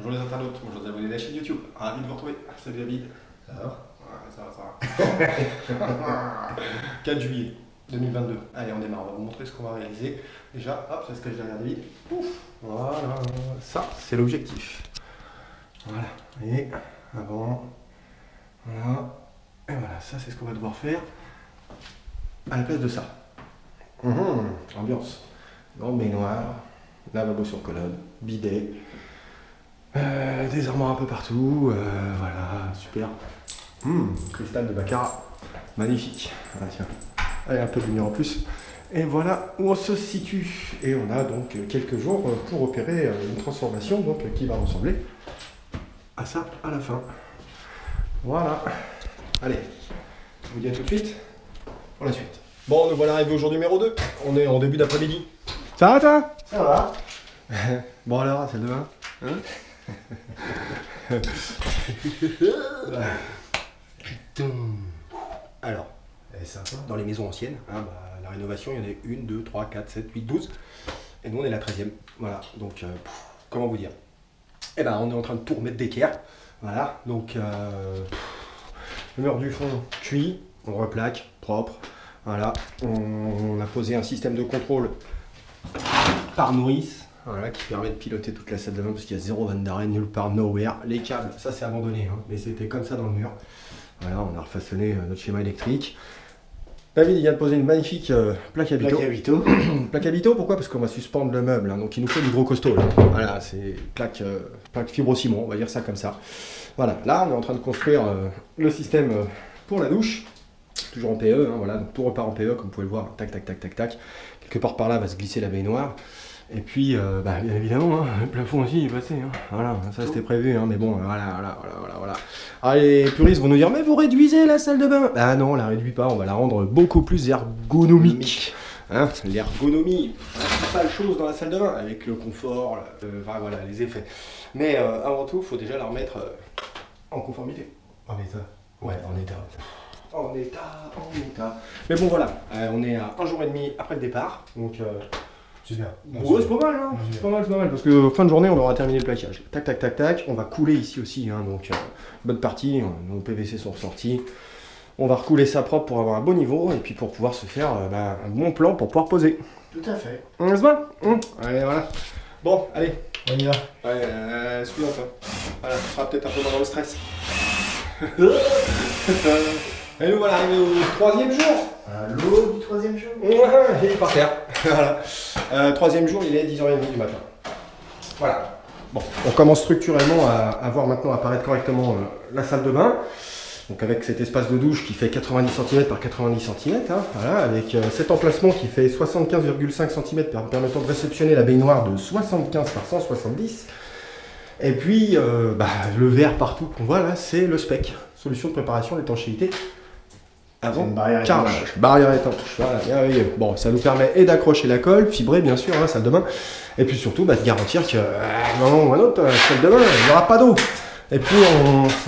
Bonjour les internautes, bonjour les abonnés de la chaîne YouTube. Ravi de vous retrouver. Salut David. Ça va? Ouais, ça va. 4 juillet 2022. Allez, on démarre. On va vous montrer ce qu'on va réaliser. Déjà, hop, c'est ce que je derrière David. Ouf. Voilà. Ça, c'est l'objectif. Voilà. Et avant. Voilà. Et voilà, ça, c'est ce qu'on va devoir faire à la place de ça. Ambiance. Grande baignoire, lavabo sur colonne, bidet. Des armoires un peu partout, voilà, super. Cristal de Baccarat, magnifique. Ah, tiens, allez, un peu de lumière en plus. Et voilà où on se situe. Et on a donc quelques jours pour opérer une transformation donc, qui va ressembler à ça à la fin. Voilà. Allez, je vous dis à tout de suite pour la suite. Bon, nous voilà arrivés au jour numéro 2. On est en début d'après-midi. Ça va toi? Ça va. Bon alors, c'est le 1 hein? Alors, dans les maisons anciennes, hein, la rénovation, il y en a 1, 2, 3, 4, 7, 8, 12. Et nous, on est la 13e. Voilà, donc, comment vous dire? Eh ben, on est en train de tout remettre d'équerre. Voilà, donc, le mur du fond cuit, on replaque, propre. Voilà, on a posé un système de contrôle par nourrice. Voilà, qui permet de piloter toute la salle de bain parce qu'il y a zéro vanne d'arrêt nulle part, nowhere. Les câbles, ça c'est abandonné, hein, mais c'était comme ça dans le mur. Voilà, on a refaçonné notre schéma électrique. David, il vient de poser une magnifique plaque habito. Plaque habito. Plaque habito, pourquoi? Parce qu'on va suspendre le meuble, hein, donc il nous faut du gros costaud. Là. Voilà, c'est plaque fibro-ciment, on va dire ça comme ça. Voilà, là on est en train de construire le système pour la douche. Toujours en PE, hein, voilà, donc tout repart en PE, comme vous pouvez le voir. Tac, tac, tac, tac, tac. Quelque part par là va se glisser la baignoire. Et puis, bien évidemment, hein, le plafond aussi est passé. Hein. Voilà, ça c'était prévu, hein, mais bon, voilà. Ah, les puristes vont nous dire, mais vous réduisez la salle de bain. Ah non, on la réduit pas, on va la rendre beaucoup plus ergonomique. Hein, l'ergonomie, principale chose dans la salle de bain, avec le confort, voilà, les effets. Mais avant tout, il faut déjà la remettre en conformité. En état. Ouais, en état. En état. Mais bon, voilà, on est à 1 jour et demi après le départ, donc... Super. Ouais, c'est pas mal, hein. C'est pas mal, parce que fin de journée, on aura terminé le plaquage. Tac, tac, tac, tac. On va couler ici aussi, hein, donc bonne partie. Nos PVC sont ressortis. On va recouler ça propre pour avoir un bon niveau et puis pour pouvoir se faire un bon plan pour pouvoir poser. Tout à fait. N'est-ce pas? Allez, voilà. Bon, allez. On y va. Ouais, suivant, toi. Voilà, ce sera peut-être un peu dans le stress. Et nous voilà arrivés au 3e jour. À l'eau du 3e jour. Ouais, il est par terre. Voilà. 3e jour, il est 10h30 du matin. Voilà. Bon, on commence structurellement à voir maintenant apparaître correctement la salle de bain. Donc avec cet espace de douche qui fait 90 cm par 90 cm, hein, voilà, avec cet emplacement qui fait 75,5 cm permettant de réceptionner la baignoire de 75 par 170. Et puis le verre partout qu'on voit là, c'est le spec, solution de préparation d'étanchéité. Avant carrelage, barrière étanche, voilà, merveilleux. Bon, ça nous permet et d'accrocher la colle, fibrée bien sûr, hein, salle de bain, et puis surtout de garantir que un moment ou un autre, salle de bain, il n'y aura pas d'eau. Et puis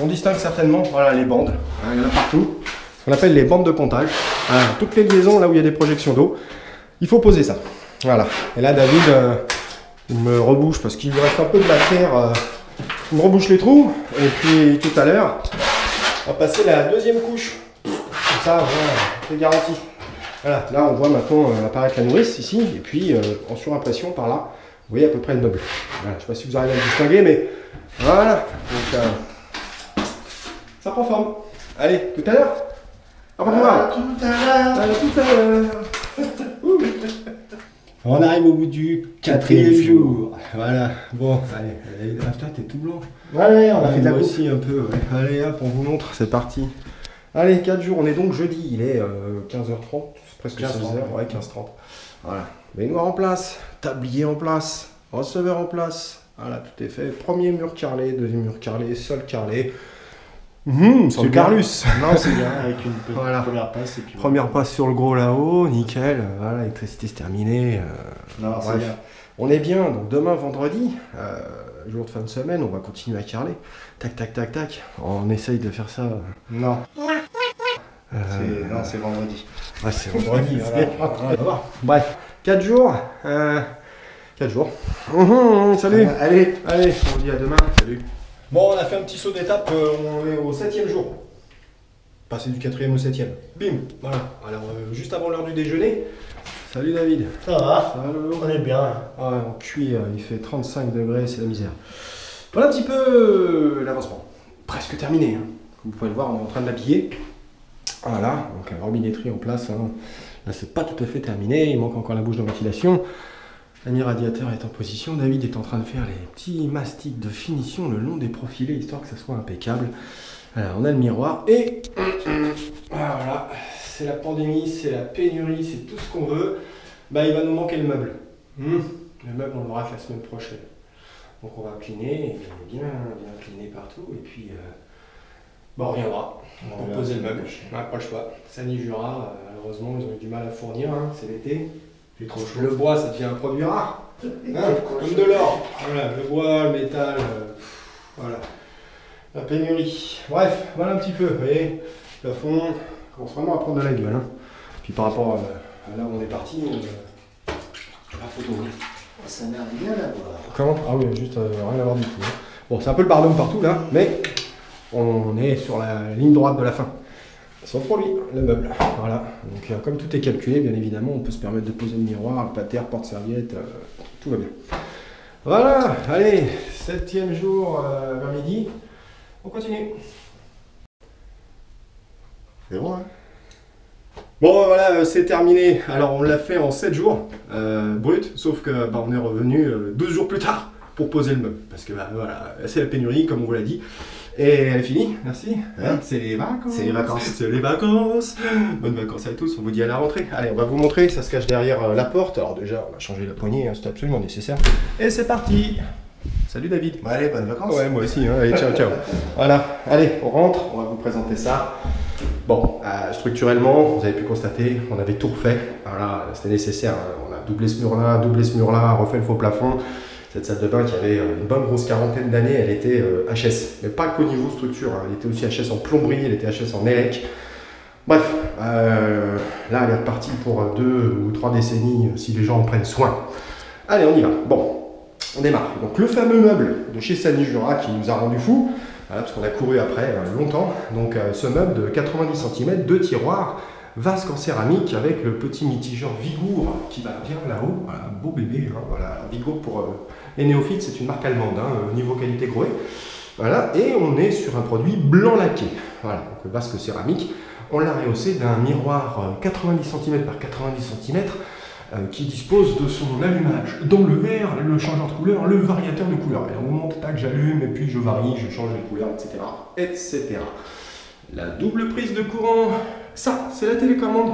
on distingue certainement, voilà, les bandes, hein, il y en a partout, ce qu'on appelle les bandes de pontage. Voilà, toutes les liaisons là où il y a des projections d'eau, il faut poser ça. Voilà, et là David, il me rebouche parce qu'il lui reste un peu de matière, il me rebouche les trous, et puis tout à l'heure, on va passer la 2e couche. Ça, voilà, c'est garanti. Voilà, là on voit maintenant apparaître la nourrice ici, et puis en surimpression par là, vous voyez à peu près le meuble. Voilà, je ne sais pas si vous arrivez à le distinguer, mais voilà. Donc, ça prend forme. Allez, tout à l'heure. Au revoir. Tout à l'heure. À tout à l'heure. On arrive au bout du 4e jour. Voilà, bon, allez, toi t'es tout blanc. Ouais, on a fait de la moi coupe. aussi un peu, ouais. Allez hop, on vous montre, c'est parti. Allez, 4 jours, on est donc jeudi, il est 15h30, presque 16h, ouais, 15h30. Voilà, baignoire en place, tablier en place, receveur en place, voilà, tout est fait. Premier mur carrelé, 2e mur carrelé, sol carrelé. Sans le carlus. Non, c'est bien, avec une petite Voilà. première passe. Et puis Première passe sur le gros là-haut, nickel, voilà, l'électricité c'est terminé. Non, c'est Bref, bien. on est bien, donc demain vendredi, jour de fin de semaine, on va continuer à carreler. Tac, tac, tac, tac, on essaye de faire ça. Non. Non, c'est vendredi. Ouais, c'est vendredi, voilà. On va voir. Bref, 4 jours, 4 jours. Salut. Allez, on dit à demain. Salut. Bon, on a fait un petit saut d'étape, on est au 7e jour. Passer du 4e au 7e. Bim, voilà. Alors, juste avant l'heure du déjeuner. Salut David. Ça va. Salut. On est bien. Ah ouais, on cuit, il fait 35 degrés, c'est la misère. Voilà un petit peu l'avancement. Presque terminé. Hein. Comme vous pouvez le voir, on est en train de l'habiller. Voilà, donc la robinetterie en place. Hein. Là, c'est pas tout à fait terminé, il manque encore la bouche de ventilation. L'ami radiateur est en position. David est en train de faire les petits mastiques de finition le long des profilés, histoire que ça soit impeccable. Alors, on a le miroir et voilà, c'est la pandémie, c'est la pénurie, c'est tout ce qu'on veut. Bah, il va nous manquer le meuble. Le meuble, on l'aura que la semaine prochaine. Donc, on va cliner, et bien cliner partout, et puis on reviendra. On va poser le meuble. On n'a pas le choix. Sani Jura, malheureusement, ils ont eu du mal à fournir. Hein. C'est l'été. C'est trop chaud. Le bois, ça devient un produit rare. Hein, comme de l'or. Voilà, le bois, le métal. Voilà. La pénurie. Bref, voilà un petit peu. Vous voyez, le plafond commence vraiment à prendre de la gueule. Hein. Puis par rapport à là où on est parti, la photo. Ça n'a rien à voir. Comment? Ah oui, juste rien à voir du tout. Hein. Bon, c'est un peu le bardome partout là, mais on est sur la ligne droite de la fin. Son produit, le meuble. Voilà. Donc, comme tout est calculé, bien évidemment, on peut se permettre de poser le miroir, le patère, porte-serviette, tout va bien. Voilà, allez, 7e jour vers midi. On continue. C'est bon, hein? Bon, voilà, c'est terminé. Alors, on l'a fait en 7 jours, brut, sauf que on est revenu 12 jours plus tard pour poser le meuble. Parce que, voilà, c'est la pénurie, comme on vous l'a dit. Et elle est finie, merci. Hein, c'est les vacances. C'est les vacances. C'est les vacances. Bonnes vacances à tous, on vous dit à la rentrée. Allez, on va vous montrer, ça se cache derrière la porte. Alors déjà, on a changé la poignée, hein, c'est absolument nécessaire. Et c'est parti. Salut David. Bon, allez, bonnes vacances. Ouais, moi aussi, hein. Allez, ciao, ciao. Voilà, allez, on rentre, on va vous présenter ça. Bon, structurellement, vous avez pu constater, on avait tout refait. Voilà, c'était nécessaire. Hein. On a doublé ce mur-là, refait le faux plafond. Cette salle de bain qui avait une bonne grosse quarantaine d'années, elle était HS. Mais pas qu'au niveau structure, hein. Elle était aussi HS en plomberie, elle était HS en élec. Bref, là elle est repartie pour 2 ou 3 décennies si les gens en prennent soin. Allez, on y va. Bon, on démarre. Donc le fameux meuble de chez Sani Jura qui nous a rendu fous, voilà, parce qu'on a couru après longtemps. Donc ce meuble de 90 cm, 2 tiroirs, vasque en céramique avec le petit mitigeur Vigour qui va bien là-haut. Voilà, beau bébé. Hein, voilà, Vigour pour les néophytes, c'est une marque allemande, hein, niveau qualité Grohe. Voilà, et on est sur un produit blanc laqué. Voilà, donc le vasque céramique. On l'a rehaussé d'un miroir 90 cm par 90 cm qui dispose de son allumage dans le verre, le changeur de couleur, le variateur de couleur. Et on monte, tac, j'allume, et puis je varie, je change les couleurs, etc. etc. La double prise de courant, ça, c'est la télécommande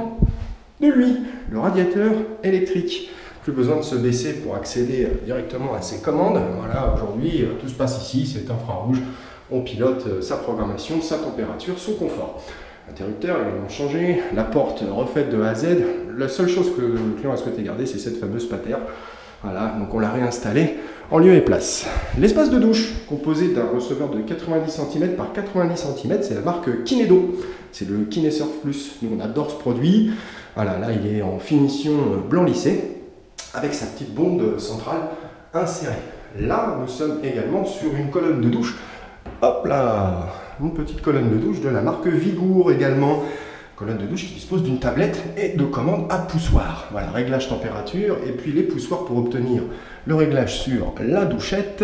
de lui, le radiateur électrique. Plus besoin de se baisser pour accéder directement à ses commandes. Voilà, aujourd'hui, tout se passe ici, c'est infrarouge. On pilote sa programmation, sa température, son confort. L'interrupteur est également changé, la porte refaite de A à Z. La seule chose que le client a souhaité garder, c'est cette fameuse patère. Voilà, donc on l'a réinstallée en lieu et place. L'espace de douche, composé d'un receveur de 90 cm par 90 cm, c'est la marque Kinedo. C'est le Kinesurf Plus. Nous, on adore ce produit. Voilà, là, il est en finition blanc lissé, avec sa petite bonde centrale insérée. Là, nous sommes également sur une colonne de douche. Hop là, une petite colonne de douche de la marque Vigour également. Colonne de douche qui dispose d'une tablette et de commandes à poussoir. Voilà, réglage température et puis les poussoirs pour obtenir le réglage sur la douchette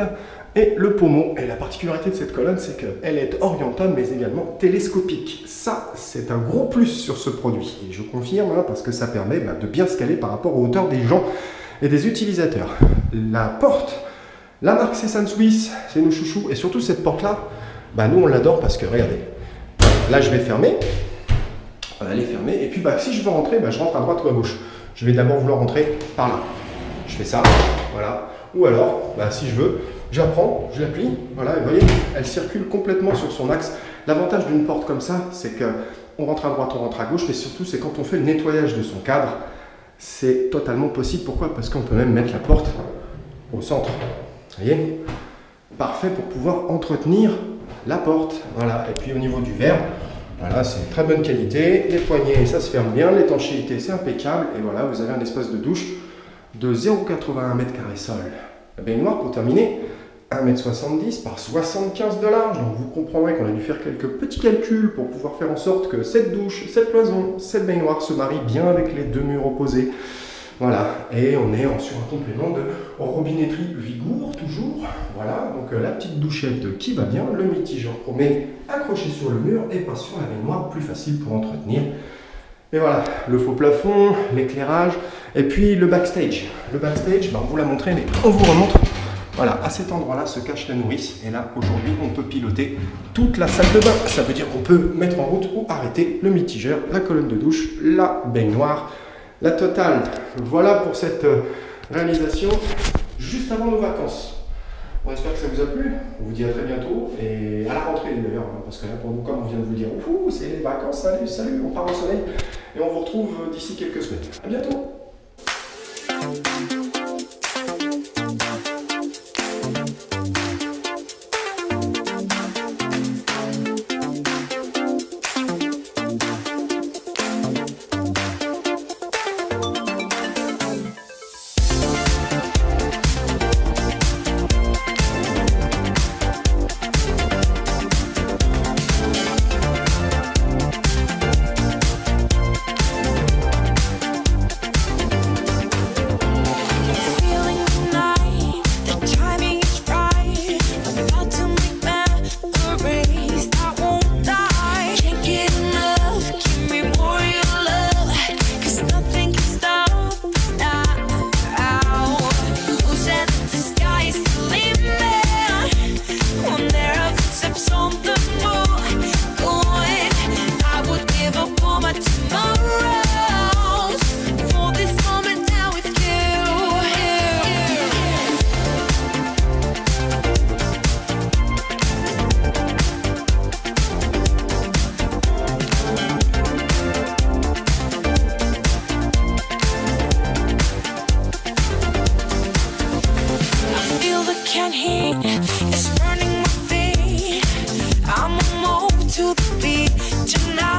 et le pommeau. Et la particularité de cette colonne, c'est qu'elle est orientable mais également télescopique. Ça, c'est un gros plus sur ce produit. Et je confirme, hein, parce que ça permet de bien se caler par rapport aux hauteurs des gens et des utilisateurs. La porte, la marque Cézanne Suisse, c'est nos chouchous. Et surtout cette porte-là, nous on l'adore parce que, regardez, là je vais fermer. Elle est fermée. Et puis si je veux rentrer, je rentre à droite ou à gauche. Je vais d'abord vouloir rentrer par là. Je fais ça, voilà. Ou alors, si je veux, j'apprends, je la plie. Voilà, et vous voyez, elle circule complètement sur son axe. L'avantage d'une porte comme ça, c'est qu'on rentre à droite, on rentre à gauche, mais surtout, c'est quand on fait le nettoyage de son cadre, c'est totalement possible. Pourquoi? Parce qu'on peut même mettre la porte au centre. Vous voyez? Parfait pour pouvoir entretenir la porte. Voilà, et puis au niveau du verre, voilà, c'est une très bonne qualité. Les poignées, ça se ferme bien. L'étanchéité, c'est impeccable. Et voilà, vous avez un espace de douche de 0,81 m² sol. La baignoire, pour terminer, 1,70 m par 75 de large. Donc vous comprendrez qu'on a dû faire quelques petits calculs pour pouvoir faire en sorte que cette douche, cette cloison, cette baignoire se marient bien avec les deux murs opposés. Voilà, et on est sur un complément de robinetterie Vigour, toujours. Voilà, donc la petite douchette qui va bien, le mitigeur chromé accroché sur le mur et pas sur la baignoire, plus facile pour entretenir. Et voilà, le faux plafond, l'éclairage, et puis le backstage. Le backstage, on vous l'a montré, mais on vous remontre. Voilà, à cet endroit-là se cache la nourrice, et là, aujourd'hui, on peut piloter toute la salle de bain. Ça veut dire qu'on peut mettre en route ou arrêter le mitigeur, la colonne de douche, la baignoire, la totale. Voilà pour cette réalisation juste avant nos vacances. On espère que ça vous a plu. On vous dit à très bientôt et à la rentrée d'ailleurs, parce que là pour nous, comme on vient de vous le dire, c'est les vacances, salut, on part au soleil et on vous retrouve d'ici quelques semaines. À bientôt. It's running my feet. I'm a move to the beat tonight.